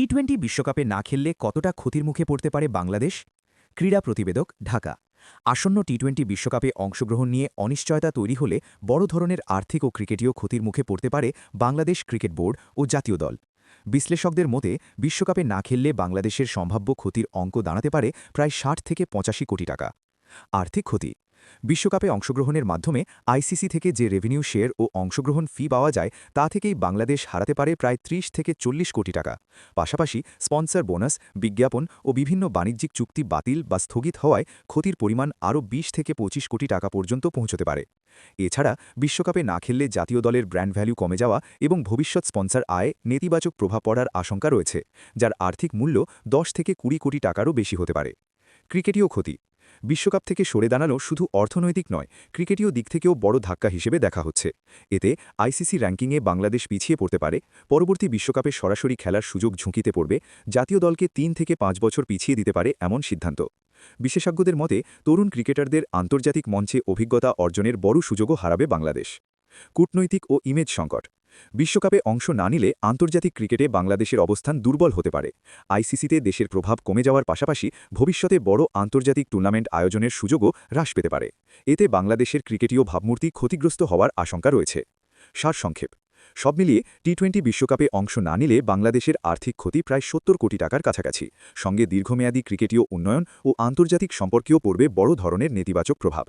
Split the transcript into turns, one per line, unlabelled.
টি-20 বিশ্বকাপে না খেললে কতটা ক্ষতির মুখে পড়তে পারে বাংলাদেশ? ক্রীড়া প্রতিবেদক, ঢাকা। আসন্ন টি-20 বিশ্বকাপে অংশগ্রহণ নিয়ে অনিশ্চয়তা তৈরি হলে বড় ধরনের আর্থিক ও ক্রিকেটীয় ক্ষতির মুখে পড়তে পারে বাংলাদেশ ক্রিকেট বোর্ড ও জাতীয় দল। বিশ্লেষকদের মতে, বিশ্বকাপে না খেললে বাংলাদেশের সম্ভাব্য ক্ষতির অঙ্ক দাঁড়াতে পারে প্রায় ৬০ থেকে ৮৫ কোটি টাকা। আর্থিক ক্ষতি: বিশ্বকাপে অংশগ্রহণের মাধ্যমে আইসিসি থেকে যে রেভিনিউ শেয়ার ও অংশগ্রহণ ফি পাওয়া যায় তা থেকেই বাংলাদেশ হারাতে পারে প্রায় ৩০ থেকে ৪০ কোটি টাকা। পাশাপাশি স্পন্সর বোনাস, বিজ্ঞাপন ও বিভিন্ন বাণিজ্যিক চুক্তি বাতিল বা স্থগিত হওয়ায় ক্ষতির পরিমাণ আরও ২০ থেকে ২৫ কোটি টাকা পর্যন্ত পৌঁছতে পারে। এছাড়া বিশ্বকাপে না খেললে জাতীয় দলের ব্র্যান্ড ভ্যালু কমে যাওয়া এবং ভবিষ্যৎ স্পন্সর আয়ে নেতিবাচক প্রভাব পড়ার আশঙ্কা রয়েছে, যার আর্থিক মূল্য ১০ থেকে ২০ কোটি টাকারও বেশি হতে পারে। ক্রিকেটীয় ক্ষতি: বিশ্বকাপ থেকে সরে দাঁড়ানো শুধু অর্থনৈতিক নয়, ক্রিকেটীয় দিক থেকেও বড় ধাক্কা হিসেবে দেখা হচ্ছে। এতে আইসিসি র্যাঙ্কিংয়ে বাংলাদেশ পিছিয়ে পড়তে পারে, পরবর্তী বিশ্বকাপে সরাসরি খেলার সুযোগ ঝুঁকিতে পড়বে, জাতীয় দলকে ৩ থেকে ৫ বছর পিছিয়ে দিতে পারে এমন সিদ্ধান্ত। বিশেষজ্ঞদের মতে, তরুণ ক্রিকেটারদের আন্তর্জাতিক মঞ্চে অভিজ্ঞতা অর্জনের বড় সুযোগও হারাবে বাংলাদেশ। কূটনৈতিক ও ইমেজ সংকট: বিশ্বকাপে অংশ না নিলে আন্তর্জাতিক ক্রিকেটে বাংলাদেশের অবস্থান দুর্বল হতে পারে। আইসিসিতে দেশের প্রভাব কমে যাওয়ার পাশাপাশি ভবিষ্যতে বড় আন্তর্জাতিক টুর্নামেন্ট আয়োজনের সুযোগও হ্রাস পেতে পারে। এতে বাংলাদেশের ক্রিকেটীয় ভাবমূর্তি ক্ষতিগ্রস্ত হওয়ার আশঙ্কা রয়েছে। সারসংক্ষেপ: সব মিলিয়ে টি-20 বিশ্বকাপে অংশ না নিলে বাংলাদেশের আর্থিক ক্ষতি প্রায় ৭০ কোটি টাকার কাছাকাছি। সঙ্গে দীর্ঘমেয়াদী ক্রিকেটীয় উন্নয়ন ও আন্তর্জাতিক সম্পর্কেও পড়বে বড় ধরনের নেতিবাচক প্রভাব।